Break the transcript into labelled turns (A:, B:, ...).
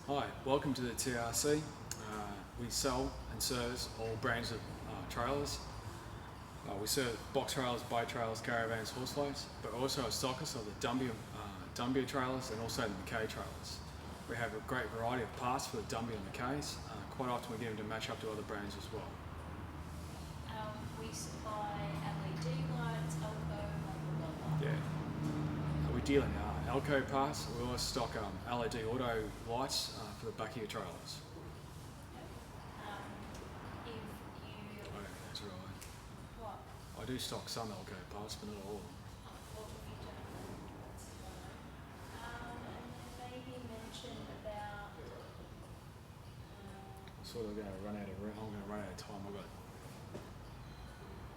A: Hi, welcome to the TRC. We sell and service all brands of trailers. We serve box trailers, boat trailers, caravans, horse floats, but also a stockist of the Dumbia trailers and also the McKay trailers. We have a great variety of parts for the Dumbia and McKays. Quite often we get them to match up to other brands as well.
B: We supply LED lights, Elco, blah, blah, blah.
A: Yeah. We deal in Elco parts. We also stock LED auto lights for the back of your trailers.
B: If you...
A: Oh, that's right.
B: What?
A: I do stock some Elco parts, but not all.
B: What have you done? That's fine. And then maybe mention about...
A: I'm going to run out of time. I've got